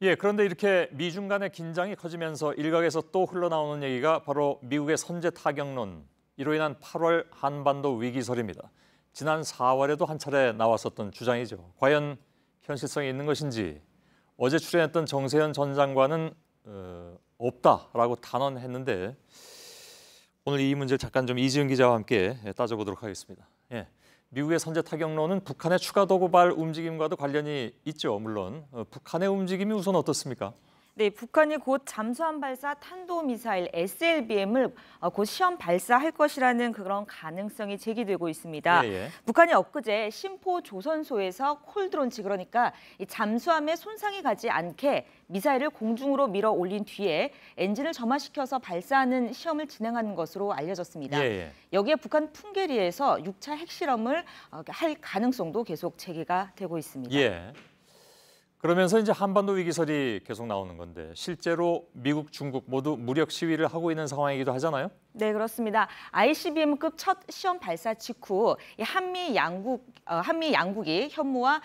예, 그런데 이렇게 미중 간의 긴장이 커지면서 일각에서 또 흘러나오는 얘기가 바로 미국의 선제 타격론, 이로 인한 8월 한반도 위기설입니다. 지난 4월에도 한 차례 나왔었던 주장이죠. 과연 현실성이 있는 것인지 어제 출연했던 정세현 전 장관은 없다라고 단언했는데 오늘 이 문제를 잠깐 좀 이지은 기자와 함께 따져보도록 하겠습니다. 예. 미국의 선제 타격론은 북한의 추가 도발 움직임과도 관련이 있죠. 물론 북한의 움직임이 우선 어떻습니까? 네, 북한이 곧 잠수함 발사 탄도미사일 SLBM을 곧 시험 발사할 것이라는 그런 가능성이 제기되고 있습니다. 예. 북한이 엊그제 심포 조선소에서 콜드론치, 그러니까 이 잠수함에 손상이 가지 않게 미사일을 공중으로 밀어 올린 뒤에 엔진을 점화시켜서 발사하는 시험을 진행하는 것으로 알려졌습니다. 여기에 북한 풍계리에서 6차 핵실험을 할 가능성도 계속 제기가 되고 있습니다. 예. 그러면서 이제 한반도 위기설이 계속 나오는 건데 실제로 미국, 중국 모두 무력 시위를 하고 있는 상황이기도 하잖아요. 네, 그렇습니다. ICBM급 첫 시험 발사 직후 한미 양국이 현무와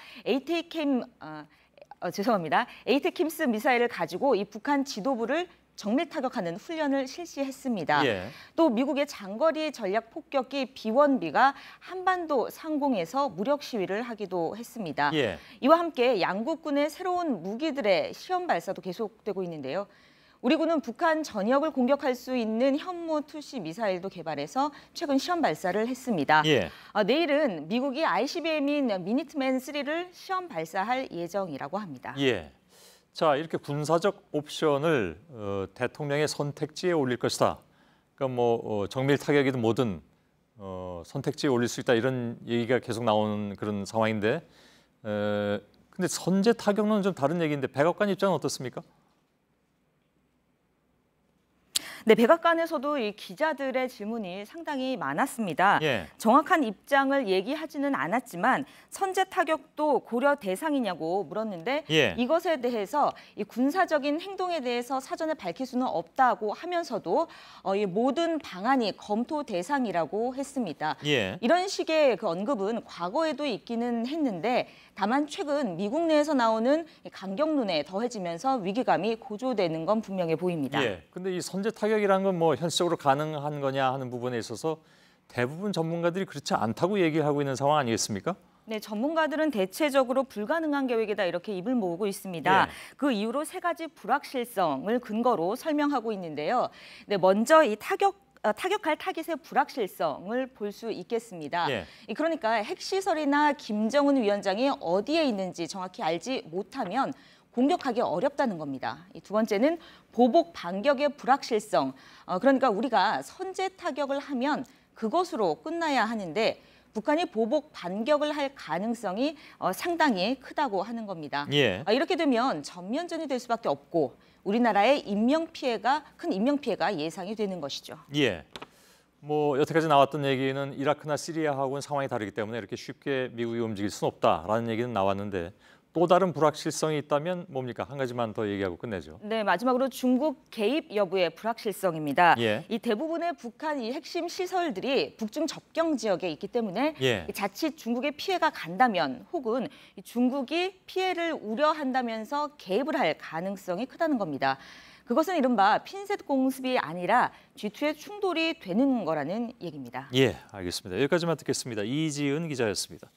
에이테킴스 미사일을 가지고 이 북한 지도부를 정밀 타격하는 훈련을 실시했습니다. 또 미국의 장거리 전략 폭격기 B-1B가 한반도 상공에서 무력 시위를 하기도 했습니다. 이와 함께 양국군의 새로운 무기들의 시험 발사도 계속되고 있는데요. 우리 군은 북한 전역을 공격할 수 있는 현무 투시 미사일도 개발해서 최근 시험 발사를 했습니다. 내일은 미국이 ICBM인 미니트맨 3를 시험 발사할 예정이라고 합니다. 자, 이렇게 군사적 옵션을 대통령의 선택지에 올릴 것이다. 그러니까 정밀 타격이든 뭐든 선택지에 올릴 수 있다, 이런 얘기가 계속 나오는 그런 상황인데, 근데 선제 타격론은 좀 다른 얘기인데 백악관 입장은 어떻습니까? 네, 백악관에서도 이 기자들의 질문이 상당히 많았습니다. 정확한 입장을 얘기하지는 않았지만 선제 타격도 고려 대상이냐고 물었는데 이것에 대해서 이 군사적인 행동에 대해서 사전에 밝힐 수는 없다고 하면서도 이 모든 방안이 검토 대상이라고 했습니다. 이런 식의 그 언급은 과거에도 있기는 했는데 다만 최근 미국 내에서 나오는 강경론에 더해지면서 위기감이 고조되는 건 분명해 보입니다. 근데 이 선제 타격이라는 건 현실적으로 가능한 거냐 하는 부분에 있어서 대부분 전문가들이 그렇지 않다고 얘기를 하고 있는 상황 아니겠습니까? 네, 전문가들은 대체적으로 불가능한 계획이다, 이렇게 입을 모으고 있습니다. 그 이유로 세 가지 불확실성을 근거로 설명하고 있는데요. 네, 먼저 이 타격할 타깃의 불확실성을 볼 수 있겠습니다. 그러니까 핵시설이나 김정은 위원장이 어디에 있는지 정확히 알지 못하면 공격하기 어렵다는 겁니다. 두 번째는 보복 반격의 불확실성. 그러니까 우리가 선제 타격을 하면 그것으로 끝나야 하는데 북한이 보복 반격을 할 가능성이 상당히 크다고 하는 겁니다. 이렇게 되면 전면전이 될 수밖에 없고 우리나라의 큰 인명 피해가 예상이 되는 것이죠. 여태까지 나왔던 얘기는 이라크나 시리아하고는 상황이 다르기 때문에 이렇게 쉽게 미국이 움직일 수는 없다라는 얘기는 나왔는데 또 다른 불확실성이 있다면 뭡니까? 한 가지만 더 얘기하고 끝내죠. 네, 마지막으로 중국 개입 여부의 불확실성입니다. 이 대부분의 북한 이 핵심 시설들이 북중 접경 지역에 있기 때문에 자칫 중국에 피해가 간다면 혹은 중국이 피해를 우려한다면서 개입을 할 가능성이 크다는 겁니다. 그것은 이른바 핀셋 공습이 아니라 G2의 충돌이 되는 거라는 얘기입니다. 알겠습니다. 여기까지만 듣겠습니다. 이지은 기자였습니다.